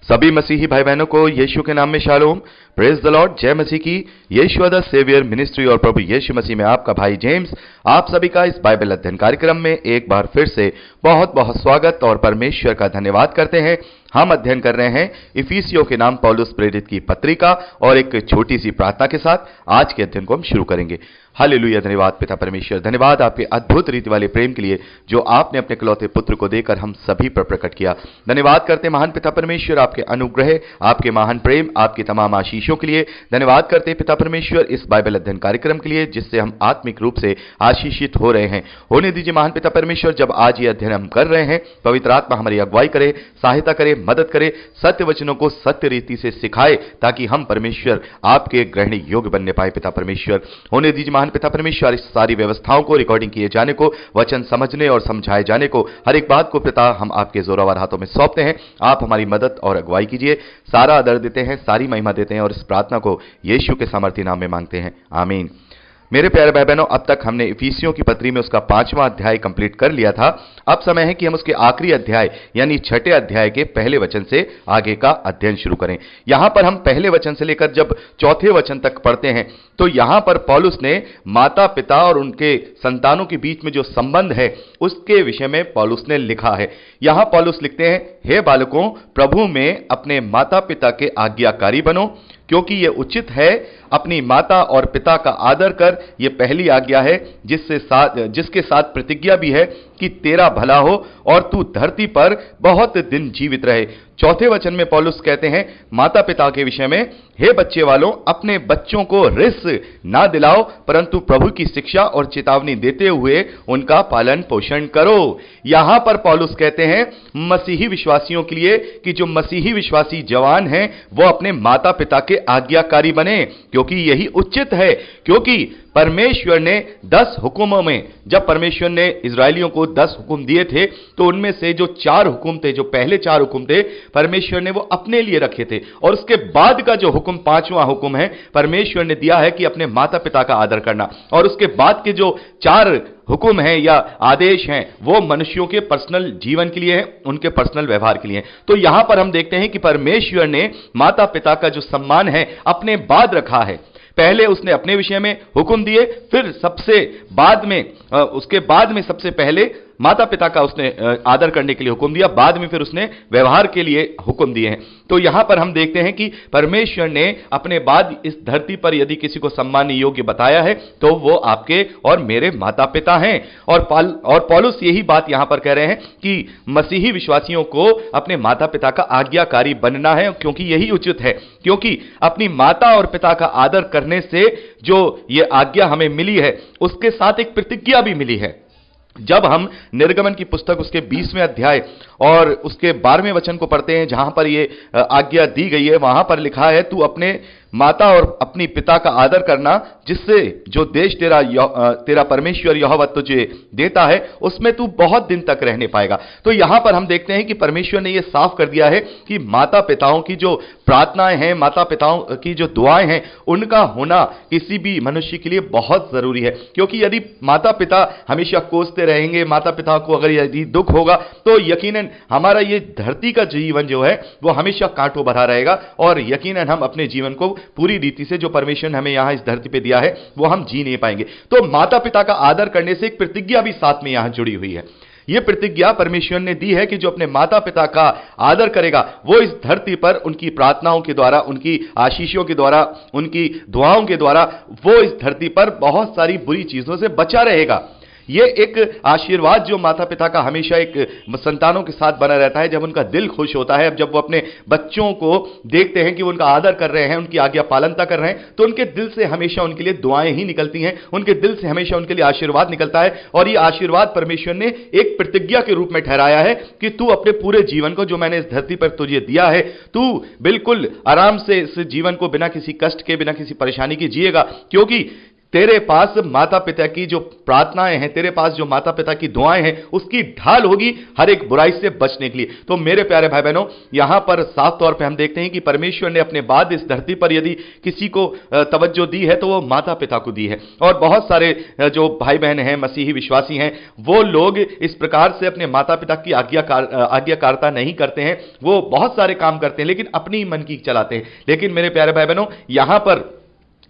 सभी मसीही भाई बहनों को यीशु के नाम में शालोम, प्रेज द लॉर्ड, जय मसीह की। यीशु द सेवियर मिनिस्ट्री और प्रभु यीशु मसीह में आपका भाई जेम्स आप सभी का इस बाइबल अध्ययन कार्यक्रम में एक बार फिर से बहुत बहुत स्वागत और परमेश्वर का धन्यवाद करते हैं। हम अध्ययन कर रहे हैं इफिसियों के नाम पौलुस प्रेरित की पत्रिका और एक छोटी सी प्रार्थना के साथ आज के अध्ययन को हम शुरू करेंगे। हालेलुया, धन्यवाद पिता परमेश्वर, धन्यवाद आपके अद्भुत रीति वाले प्रेम के लिए जो आपने अपने इकलौते पुत्र को देकर हम सभी पर प्रकट किया। धन्यवाद करते महान पिता परमेश्वर आपके अनुग्रह, आपके महान प्रेम, आपकी तमाम आशीषों के लिए। धन्यवाद करते पिता परमेश्वर इस बाइबल अध्ययन कार्यक्रम के लिए जिससे हम आत्मिक रूप से आशीषित हो रहे हैं। होने दीजिए महान पिता परमेश्वर, जब आज ये अध्ययन हम कर रहे हैं पवित्र आत्मा हमारी अगुवाई करे, सहायता करे, मदद करे, सत्य वचनों को सत्य रीति से सिखाए ताकि हम परमेश्वर आपके ग्रहणी योग्य बनने पाए। पिता परमेश्वर होने दीजिए महान पिता परमेश्वर, इस सारी व्यवस्थाओं को, रिकॉर्डिंग किए जाने को, वचन समझने और समझाए जाने को, हर एक बात को पिता हम आपके जोरावर हाथों में सौंपते हैं। आप हमारी मदद और अगुवाई कीजिए। सारा आदर देते हैं, सारी महिमा देते हैं और इस प्रार्थना को यीशु के सामर्थी नाम में मांगते हैं, आमीन। मेरे प्यारे भाई बहनों, अब तक हमने इफिसियों की पत्री में उसका 5वां अध्याय कंप्लीट कर लिया था। अब समय है कि हम उसके आखिरी अध्याय यानी 6ठे अध्याय के पहले वचन से आगे का अध्ययन शुरू करें। यहां पर हम पहले वचन से लेकर जब 4थे वचन तक पढ़ते हैं तो यहां पर पौलुस ने माता पिता और उनके संतानों के बीच में जो संबंध है उसके विषय में पौलुस ने लिखा है। यहां पौलुस लिखते हैं, हे बालकों, प्रभु में अपने माता पिता के आज्ञाकारी बनो, क्योंकि यह उचित है। अपनी माता और पिता का आदर कर, यह पहली आज्ञा है जिसके साथ प्रतिज्ञा भी है कि तेरा भला हो और तू धरती पर बहुत दिन जीवित रहे। 4थे वचन में पौलुस कहते हैं माता पिता के विषय में, हे बच्चे वालों, अपने बच्चों को रिस ना दिलाओ परंतु प्रभु की शिक्षा और चेतावनी देते हुए उनका पालन पोषण करो। यहां पर पौलुस कहते हैं मसीही विश्वासियों के लिए कि जो मसीही विश्वासी जवान हैं वो अपने माता पिता के आज्ञाकारी बने, क्योंकि यही उचित है। क्योंकि परमेश्वर ने 10 हुक्मों में, जब परमेश्वर ने इजरायलियों को 10 हुक्म दिए थे तो उनमें से जो 4 हुक्म थे, जो पहले 4 हुक्म थे, परमेश्वर ने वो अपने लिए रखे थे। और उसके बाद का जो हुक्म 5वां हुक्म है, परमेश्वर ने दिया है कि अपने माता पिता का आदर करना। और उसके बाद के जो 4 हुक्म हैं या आदेश हैं वो मनुष्यों के पर्सनल जीवन के लिए हैं, उनके पर्सनल व्यवहार के लिए हैं। तो यहां पर हम देखते हैं कि परमेश्वर ने माता पिता का जो सम्मान है अपने बाद रखा है। पहले उसने अपने विषय में हुक्म दिए, फिर सबसे बाद में उसके बाद में सबसे पहले माता पिता का उसने आदर करने के लिए हुक्म दिया, बाद में फिर उसने व्यवहार के लिए हुक्म दिए हैं। तो यहां पर हम देखते हैं कि परमेश्वर ने अपने बाद इस धरती पर यदि किसी को सम्मान योग्य बताया है तो वो आपके और मेरे माता पिता हैं। और पौलुस यही बात यहां पर कह रहे हैं कि मसीही विश्वासियों को अपने माता पिता का आज्ञाकारी बनना है, क्योंकि यही उचित है। क्योंकि अपनी माता और पिता का आदर करने से जो ये आज्ञा हमें मिली है उसके साथ एक प्रतिज्ञा भी मिली है। जब हम निर्गमन की पुस्तक उसके 20वें अध्याय और उसके 12वें वचन को पढ़ते हैं जहां पर ये आज्ञा दी गई है, वहां पर लिखा है, तू अपने माता और अपनी पिता का आदर करना, जिससे जो देश तेरा परमेश्वर यहोवा तुझे देता है उसमें तू बहुत दिन तक रहने पाएगा। तो यहां पर हम देखते हैं कि परमेश्वर ने यह साफ कर दिया है कि माता पिताओं की जो प्रार्थनाएं हैं, माता पिताओं की जो दुआएं हैं, उनका होना किसी भी मनुष्य के लिए बहुत जरूरी है। क्योंकि यदि माता पिता हमेशा कोसते रहेंगे, माता पिता को अगर यदि दुख होगा तो यकीनन हमारा ये धरती का जीवन जो है वो हमेशा कांटों भरा रहेगा और यकीनन हम अपने जीवन को पूरी रीति से जो परमेश्वर ने हमें यहां इस धरती पे दिया है वो हम जी नहीं पाएंगे। तो माता पिता का आदर करने से एक प्रतिज्ञा भी साथ में यहां जुड़ी हुई है। यह प्रतिज्ञा परमेश्वर ने दी है कि जो अपने माता पिता का आदर करेगा वो इस धरती पर उनकी प्रार्थनाओं के द्वारा, उनकी आशीषों के द्वारा, उनकी दुआओं के द्वारा वो इस धरती पर बहुत सारी बुरी चीजों से बचा रहेगा। ये एक आशीर्वाद जो माता पिता का हमेशा एक संतानों के साथ बना रहता है। जब उनका दिल खुश होता है, जब वो अपने बच्चों को देखते हैं कि वो उनका आदर कर रहे हैं, उनकी आज्ञा पालनता कर रहे हैं, तो उनके दिल से हमेशा उनके लिए दुआएं ही निकलती हैं, उनके दिल से हमेशा उनके लिए आशीर्वाद निकलता है। और ये आशीर्वाद परमेश्वर ने एक प्रतिज्ञा के रूप में ठहराया है कि तू अपने पूरे जीवन को जो मैंने इस धरती पर तुझे दिया है, तू बिल्कुल आराम से इस जीवन को बिना किसी कष्ट के, बिना किसी परेशानी के जिएगा। क्योंकि तेरे पास माता पिता की जो प्रार्थनाएं हैं, तेरे पास जो माता पिता की दुआएं हैं, उसकी ढाल होगी हर एक बुराई से बचने के लिए। तो मेरे प्यारे भाई बहनों, यहां पर साफ तौर पे हम देखते हैं कि परमेश्वर ने अपने बाद इस धरती पर यदि किसी को तवज्जो दी है तो वो माता पिता को दी है। और बहुत सारे जो भाई बहन हैं, मसीही विश्वासी हैं, वो लोग इस प्रकार से अपने माता पिता की आज्ञाकारिता नहीं करते हैं। वो बहुत सारे काम करते हैं लेकिन अपनी मन की चलाते हैं। लेकिन मेरे प्यारे भाई बहनों,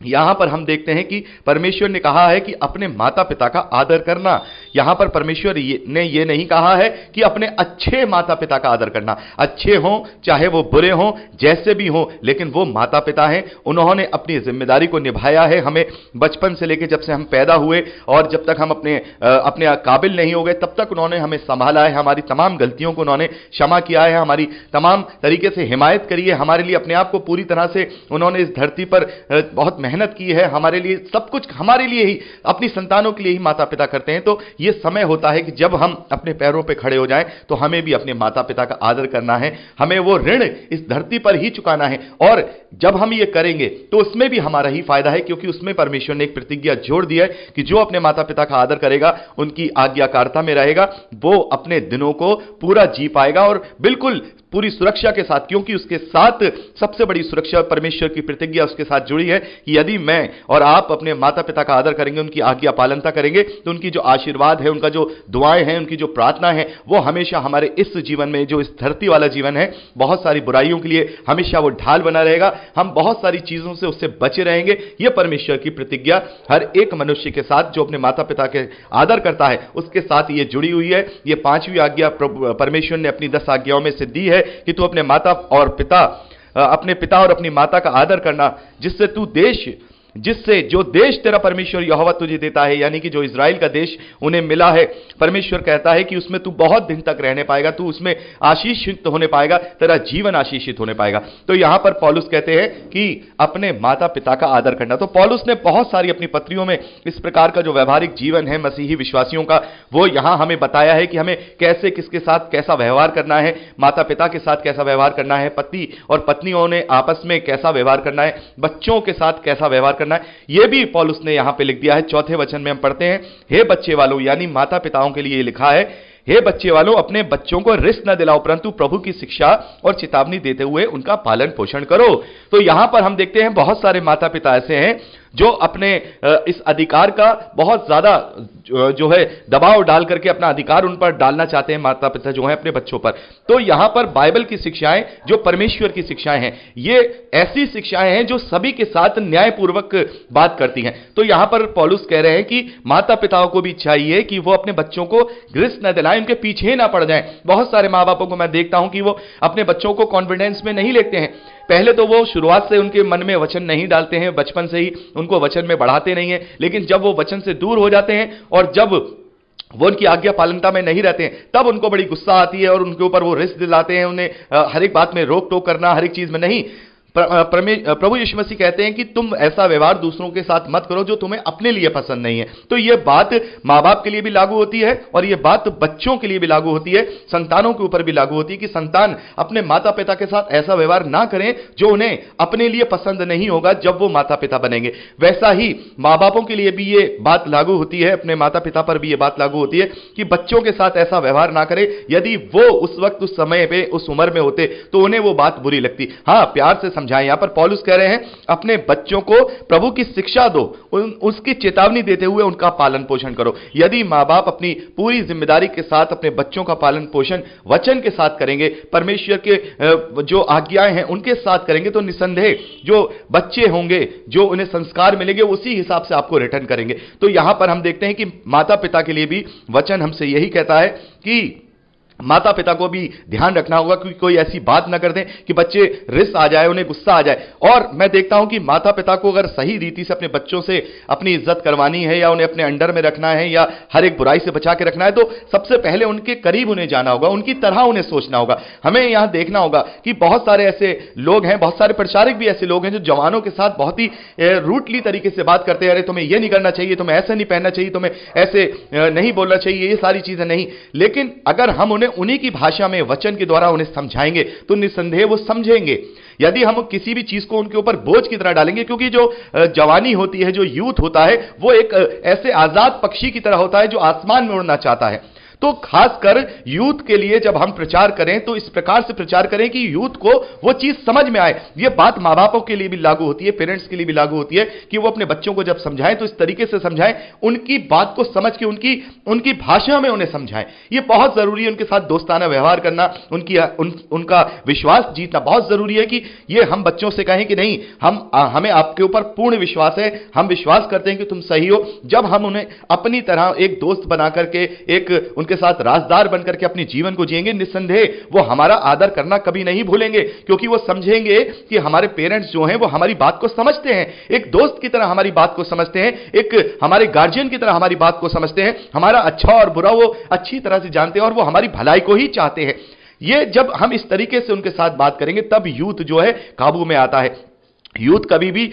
यहां पर हम देखते हैं कि परमेश्वर ने कहा है कि अपने माता पिता का आदर करना। यहां पर परमेश्वर ने यह नहीं कहा है कि अपने अच्छे माता पिता का आदर करना। अच्छे हों चाहे वो बुरे हों, जैसे भी हों, लेकिन वो माता पिता हैं। उन्होंने अपनी जिम्मेदारी को निभाया है। हमें बचपन से लेकर जब से हम पैदा हुए और जब तक हम अपने काबिल नहीं हो गए, तब तक उन्होंने हमें संभाला है। हमारी तमाम गलतियों को उन्होंने क्षमा किया है, हमारी तमाम तरीके से हिमायत करी है। हमारे लिए अपने आप को पूरी तरह से उन्होंने इस धरती पर बहुत मेहनत की है। हमारे लिए सब कुछ, हमारे लिए ही, अपनी संतानों के लिए ही माता पिता करते हैं। तो यह समय होता है कि जब हम अपने पैरों पे खड़े हो जाएं तो हमें भी अपने माता पिता का आदर करना है। हमें वो ऋण इस धरती पर ही चुकाना है। और जब हम ये करेंगे तो उसमें भी हमारा ही फायदा है, क्योंकि उसमें परमेश्वर ने एक प्रतिज्ञा जोड़ दी है कि जो अपने माता पिता का आदर करेगा, उनकी आज्ञाकारिता में रहेगा, वो अपने दिनों को पूरा जी पाएगा और बिल्कुल पूरी सुरक्षा के साथ। क्योंकि उसके साथ सबसे बड़ी सुरक्षा, परमेश्वर की प्रतिज्ञा उसके साथ जुड़ी है कि यदि मैं और आप अपने माता पिता का आदर करेंगे, उनकी आज्ञा पालनता करेंगे, तो उनकी जो आशीर्वाद है, उनका जो दुआएं हैं, उनकी जो प्रार्थना है, वो हमेशा हमारे इस जीवन में, जो इस धरती वाला जीवन है, बहुत सारी बुराइयों के लिए हमेशा वो ढाल बना रहेगा। हम बहुत सारी चीजों से उससे बचे रहेंगे। यह परमेश्वर की प्रतिज्ञा हर एक मनुष्य के साथ जो अपने माता पिता के आदर करता है, उसके साथ ये जुड़ी हुई है। ये 5वीं आज्ञा परमेश्वर ने अपनी 10 आज्ञाओं में से दी है कि तू अपने माता और अपने पिता और अपनी माता का आदर करना, जिससे जो देश तेरा परमेश्वर यहोवा तुझे देता है, यानी कि जो इज़राइल का देश उन्हें मिला है, परमेश्वर कहता है कि उसमें तू बहुत दिन तक रहने पाएगा, तू उसमें आशीषित होने पाएगा, तेरा जीवन आशीषित होने पाएगा। तो यहां पर पौलुस कहते हैं कि अपने माता पिता का आदर करना। तो पौलुस ने बहुत सारी अपनी पत्रियों में इस प्रकार का जो व्यवहारिक जीवन है मसीही विश्वासियों का, वो यहां हमें बताया है कि हमें कैसे, किसके साथ कैसा व्यवहार करना है, माता पिता के साथ कैसा व्यवहार करना है, पति और पत्नियों ने आपस में कैसा व्यवहार करना है, बच्चों के साथ कैसा व्यवहार करना है। यह भी पौलुस ने यहां पे लिख दिया है। 4थे वचन में हम पढ़ते हैं, हे बच्चे वालों, यानी माता पिताओं के लिए लिखा है, हे बच्चे वालों, अपने बच्चों को रिश्त न दिलाओ, परंतु प्रभु की शिक्षा और चेतावनी देते हुए उनका पालन पोषण करो। तो यहां पर हम देखते हैं बहुत सारे माता पिता ऐसे हैं जो अपने इस अधिकार का बहुत ज्यादा जो है दबाव डाल करके अपना अधिकार उन पर डालना चाहते हैं, माता पिता जो हैं अपने बच्चों पर। तो यहां पर बाइबल की शिक्षाएं, जो परमेश्वर की शिक्षाएं हैं, ये ऐसी शिक्षाएं हैं जो सभी के साथ न्यायपूर्वक बात करती हैं। तो यहां पर पौलुस कह रहे हैं कि माता पिताओं को भी चाहिए कि वो अपने बच्चों को ग्रस्त न दिलाएं, उनके पीछे ना पड़ जाएं। बहुत सारे माँ बापों को मैं देखता हूं कि वो अपने बच्चों को कॉन्फिडेंस में नहीं लेते हैं। पहले तो वो शुरुआत से उनके मन में वचन नहीं डालते हैं, बचपन से ही उनको वचन में बढ़ाते नहीं है, लेकिन जब वो वचन से दूर हो जाते हैं और जब वो उनकी आज्ञा पालनता में नहीं रहते हैं, तब उनको बड़ी गुस्सा आती है और उनके ऊपर वो रिस्क दिलाते हैं। उन्हें हर एक बात में रोक टोक करना, हर एक चीज में नहीं। प्रभु यीशु मसीह कहते हैं कि तुम ऐसा व्यवहार दूसरों के साथ मत करो जो तुम्हें अपने लिए पसंद नहीं है। तो यह बात माँ बाप के लिए भी लागू होती है और यह बात बच्चों के लिए भी लागू होती है, संतानों के ऊपर भी लागू होती है कि संतान अपने माता पिता के साथ ऐसा व्यवहार ना करें जो उन्हें अपने लिए पसंद नहीं होगा जब वो माता पिता बनेंगे। वैसा ही माँ बापों के लिए भी ये बात लागू होती है, अपने माता पिता पर भी ये बात लागू होती है कि बच्चों के साथ ऐसा व्यवहार ना करें। यदि वो उस वक्त, उस समय पे, उस उम्र में होते तो उन्हें वो बात बुरी लगती। हाँ, प्यार से समझाएं। यहां पर पौलुस कह रहे हैं अपने बच्चों को प्रभु की शिक्षा दो, उसकी चेतावनी देते हुए उनका पालन पोषण करो। यदि मां बाप अपनी पूरी जिम्मेदारी के साथ अपने बच्चों का पालन पोषण वचन के साथ करेंगे, परमेश्वर के जो आज्ञाएं हैं उनके साथ करेंगे, तो निसंदेह जो बच्चे होंगे, जो उन्हें संस्कार मिलेंगे, उसी हिसाब से आपको रिटर्न करेंगे। तो यहां पर हम देखते हैं कि माता पिता के लिए भी वचन हमसे यही कहता है कि माता पिता को भी ध्यान रखना होगा कि कोई ऐसी बात ना कर दें कि बच्चे रिस आ जाए, उन्हें गुस्सा आ जाए। और मैं देखता हूं कि माता पिता को अगर सही रीति से अपने बच्चों से अपनी इज्जत करवानी है या उन्हें अपने अंडर में रखना है या हर एक बुराई से बचा के रखना है, तो सबसे पहले उनके करीब उन्हें जाना होगा, उनकी तरह उन्हें सोचना होगा। हमें यहां देखना होगा कि बहुत सारे ऐसे लोग हैं, बहुत सारे प्रचारक भी ऐसे लोग हैं जो जवानों के साथ बहुत ही रूटली तरीके से बात करते हैं। अरे तुम्हें यह नहीं करना चाहिए, तुम्हें ऐसा नहीं पहनना चाहिए, तुम्हें ऐसे नहीं बोलना चाहिए, ये सारी चीजें नहीं। लेकिन अगर हम उन्हें उन्हीं की भाषा में वचन के द्वारा उन्हें समझाएंगे तो निसंदेह वो समझेंगे। यदि हम किसी भी चीज को उनके ऊपर बोझ की तरह डालेंगे, क्योंकि जो जवानी होती है, जो यूथ होता है, वो एक ऐसे आजाद पक्षी की तरह होता है जो आसमान में उड़ना चाहता है। तो खासकर यूथ के लिए जब हम प्रचार करें तो इस प्रकार से प्रचार करें कि यूथ को वो चीज समझ में आए। ये बात मां बापों के लिए भी लागू होती है, पेरेंट्स के लिए भी लागू होती है कि वो अपने बच्चों को जब समझाएं तो इस तरीके से समझाएं, उनकी बात को समझ के उनकी भाषा में उन्हें समझाएं। ये बहुत जरूरी है, उनके साथ दोस्ताना व्यवहार करना, उनका विश्वास जीतना बहुत जरूरी है कि ये हम बच्चों से कहें कि नहीं, हमें आपके ऊपर पूर्ण विश्वास है, हम विश्वास करते हैं कि तुम सही हो। जब हम उन्हें अपनी तरह एक दोस्त बना करके, एक उनके साथ राजदार बनकर के अपने जीवन को जिएंगे, निस्संदेह वो हमारा आदर करना कभी नहीं भूलेंगे, क्योंकि वो समझेंगे कि हमारे पेरेंट्स जो हैं वो हमारी बात को समझते हैं, एक दोस्त की तरह हमारी बात को समझते हैं, एक हमारे गार्जियन की तरह हमारी बात को समझते हैं, हमारा अच्छा और बुरा वो अच्छी तरह से जानते हैं और वो हमारी भलाई को ही चाहते हैं। ये जब हम इस तरीके से उनके साथ बात करेंगे तब यूथ जो है काबू में आता है। यूथ कभी भी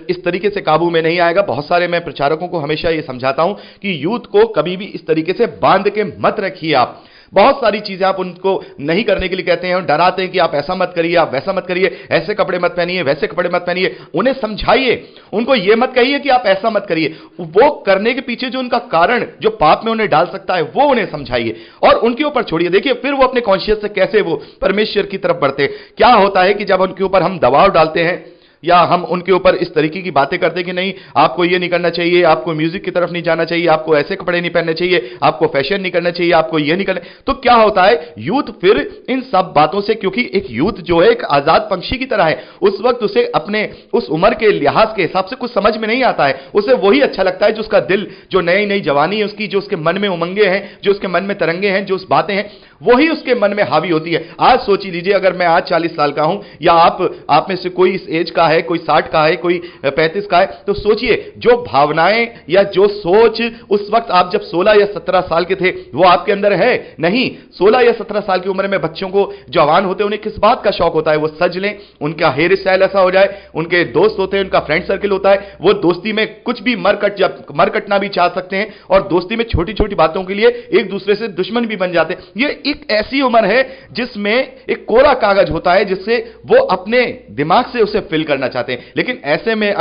इस तरीके से काबू में नहीं आएगा। बहुत सारे मैं प्रचारकों को हमेशा यह समझाता हूं कि यूथ को कभी भी इस तरीके से बांध के मत रखिए। आप बहुत सारी चीजें आप उनको नहीं करने के लिए कहते हैं और डराते हैं कि आप ऐसा मत करिए, आप वैसा मत करिए, ऐसे कपड़े मत पहनिए, वैसे कपड़े मत पहनिए। उन्हें समझाइए, उनको यह मत कहिए कि आप ऐसा मत करिए। वो करने के पीछे जो उनका कारण, जो पाप में उन्हें डाल सकता है, वो उन्हें समझाइए और उनके ऊपर छोड़िए। देखिए फिर वो अपने कॉन्शियस से कैसे वो परमेश्वर की तरफ बढ़ते। क्या होता है कि जब उनके ऊपर हम दबाव डालते हैं या हम उनके ऊपर इस तरीके की बातें करते हैं कि नहीं, आपको ये नहीं करना चाहिए, आपको म्यूजिक की तरफ नहीं जाना चाहिए, आपको ऐसे कपड़े नहीं पहनने चाहिए, आपको फैशन नहीं करना चाहिए, आपको ये नहीं करना, तो क्या होता है यूथ फिर इन सब बातों से, क्योंकि एक यूथ जो है एक आजाद पंछी की तरह है, उस वक्त उसे अपने उस उम्र के लिहाज के हिसाब से कुछ समझ में नहीं आता है। उसे वही अच्छा लगता है जो उसका दिल, जो नई नई जवानी है उसकी, जो उसके मन में उमंगे हैं, जो उसके मन में तरंगे हैं, जो उस बातें हैं, वही उसके मन में हावी होती है। आज सोच लीजिए, अगर मैं आज 40 साल का हूं या आप में से कोई इस एज का है, कोई 60 का है, कोई 35 का है, तो सोचिए जो भावनाएं या जो सोच उस वक्त आप जब 16 या 17 साल के थे वो आपके अंदर है नहीं। 16 या 17 साल की उम्र में बच्चों को, जवान होते उन्हें किस बात का शौक होता है? वो सज लें, उनका हेयर स्टाइल ऐसा हो जाए, उनके दोस्त होते हैं, उनका फ्रेंड सर्कल होता है, वो दोस्ती में कुछ भी मरकटना भी चाह सकते हैं और दोस्ती में छोटी छोटी बातों के लिए एक दूसरे से दुश्मन भी बन जाते हैं। ये एक ऐसी उम्र है जिसमें एक कोरा कागज होता है जिससे वो अपने दिमाग से उसे फिल करना चाहते हैं। लेकिन ऐसे में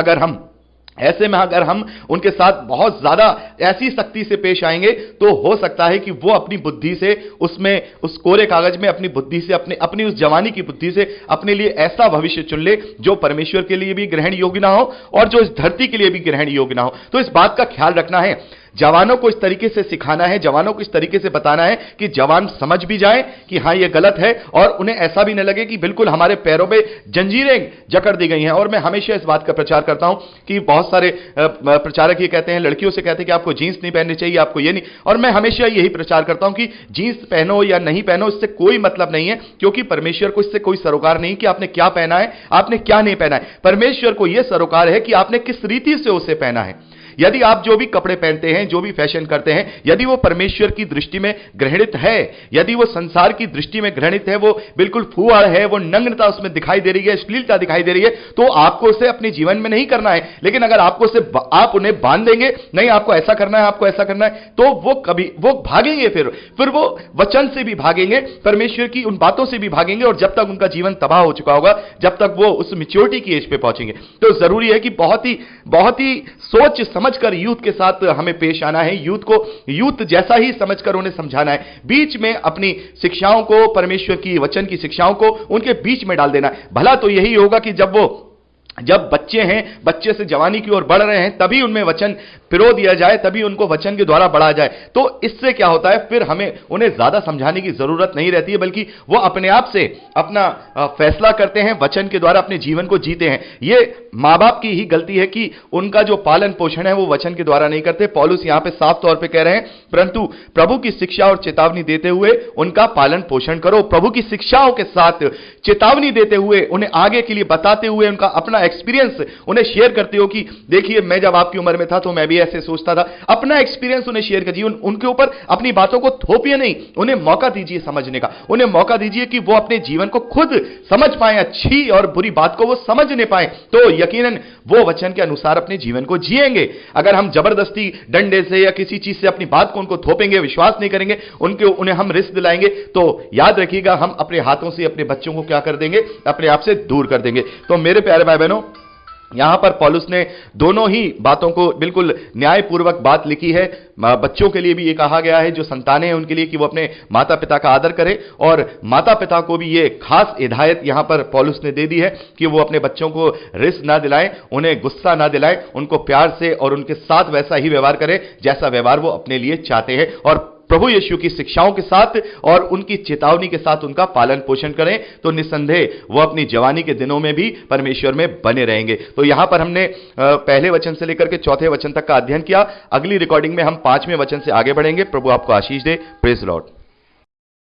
अगर हम उनके साथ बहुत ज्यादा ऐसी सख्ती से पेश आएंगे तो हो सकता है कि वो अपनी बुद्धि से उस कोरे कागज में अपनी बुद्धि से, अपनी उस जवानी की बुद्धि से अपने लिए ऐसा भविष्य चुन ले जो परमेश्वर के लिए भी ग्रहण योग्य ना हो और जो इस धरती के लिए भी ग्रहण योग्य ना हो। तो इस बात का ख्याल रखना है, जवानों को इस तरीके से सिखाना है, जवानों को इस तरीके से बताना है कि जवान समझ भी जाए कि हां ये गलत है और उन्हें ऐसा भी न लगे कि बिल्कुल हमारे पैरों में जंजीरें जकड़ दी गई हैं। और मैं हमेशा इस बात का प्रचार करता हूं कि बहुत सारे प्रचारक ये कहते हैं, लड़कियों से कहते हैं कि आपको जींस नहीं पहननी चाहिए, आपको ये नहीं, और मैं हमेशा यही प्रचार करता हूं कि जींस पहनो या नहीं पहनो इससे कोई मतलब नहीं है, क्योंकि परमेश्वर को इससे कोई सरोकार नहीं कि आपने क्या पहना है, आपने क्या नहीं पहना है। परमेश्वर को यह सरोकार है कि आपने किस रीति से उसे पहना है। यदि आप जो भी कपड़े पहनते हैं, जो भी फैशन करते हैं, यदि वो परमेश्वर की दृष्टि में घृणित है, यदि वो संसार की दृष्टि में घृणित है, वो बिल्कुल फूहड़ है, वो नग्नता उसमें दिखाई दे रही है, अश्लीलता दिखाई दे रही है, तो आपको उसे अपने जीवन में नहीं करना है। लेकिन अगर आप उन्हें बांध देंगे, नहीं आपको ऐसा करना है, आपको ऐसा करना है, तो वो भागेंगे, फिर वो वचन से भी भागेंगे, परमेश्वर की उन बातों से भी भागेंगे, और जब तक उनका जीवन तबाह हो चुका होगा, जब तक वो उस मैच्योरिटी की एज पे पहुंचेंगे। तो जरूरी है कि बहुत ही सोच समझकर यूथ के साथ हमें पेश आना है, यूथ जैसा ही समझकर उन्हें समझाना है, बीच में अपनी शिक्षाओं को, परमेश्वर की वचन की शिक्षाओं को उनके बीच में डाल देना है। भला तो यही होगा कि जब बच्चे हैं, बच्चे से जवानी की ओर बढ़ रहे हैं, तभी उनमें वचन पिरो दिया जाए, तभी उनको वचन के द्वारा बढ़ाया जाए। तो इससे क्या होता है, फिर हमें उन्हें ज्यादा समझाने की जरूरत नहीं रहती है, बल्कि वो अपने आप से अपना फैसला करते हैं, वचन के द्वारा अपने जीवन को जीते हैं। ये मां बाप की ही गलती है कि उनका जो पालन पोषण है वो वचन के द्वारा नहीं करते। पौलुस यहां पे साफ तौर पे कह रहे हैं, परंतु प्रभु की शिक्षा और चेतावनी देते हुए उनका पालन पोषण करो। प्रभु की शिक्षाओं के साथ चेतावनी देते हुए, उन्हें आगे के लिए बताते हुए, उनका अपना एक्सपीरियंस उन्हें शेयर करते हो कि देखिए मैं जब आपकी उम्र में था तो मैं भी ऐसे सोचता था। अपना एक्सपीरियंस उन्हें शेयर कीजिए, उनके ऊपर अपनी बातों को थोपिए नहीं, उन्हें मौका दीजिए समझने का, उन्हें मौका दीजिए कि वो अपने जीवन को खुद समझ पाए, अच्छी और बुरी बात को वो समझने पाए, तो यकीनन वो वचन के अनुसार अपने जीवन को जिएंगे। अगर हम जबरदस्ती डंडे से या किसी चीज से अपनी बात को उनको थोपेंगे, विश्वास नहीं करेंगे, उन्हें हम रिस्क दिलाएंगे, तो याद रखिएगा हम अपने हाथों से अपने बच्चों को क्या कर देंगे, अपने आप से दूर कर देंगे। तो मेरे प्यारे भाई बहनों, यहां पर पौलुस ने दोनों ही बातों को बिल्कुल न्यायपूर्वक बात लिखी है। बच्चों के लिए भी ये कहा गया है, जो संतानें हैं उनके लिए, कि वो अपने माता पिता का आदर करें, और माता पिता को भी ये खास हिदायत यहां पर पौलुस ने दे दी है कि वो अपने बच्चों को रिस्क ना दिलाएं, उन्हें गुस्सा ना दिलाएं, उनको प्यार से और उनके साथ वैसा ही व्यवहार करें जैसा व्यवहार वो अपने लिए चाहते हैं, और प्रभु यीशु की शिक्षाओं के साथ और उनकी चेतावनी के साथ उनका पालन पोषण करें, तो निस्संदेह वो अपनी जवानी के दिनों में भी परमेश्वर में बने रहेंगे। तो यहां पर हमने पहले वचन से लेकर के चौथे वचन तक का अध्ययन किया। अगली रिकॉर्डिंग में हम 5वें वचन से आगे बढ़ेंगे। प्रभु आपको आशीष दे। Praise Lord.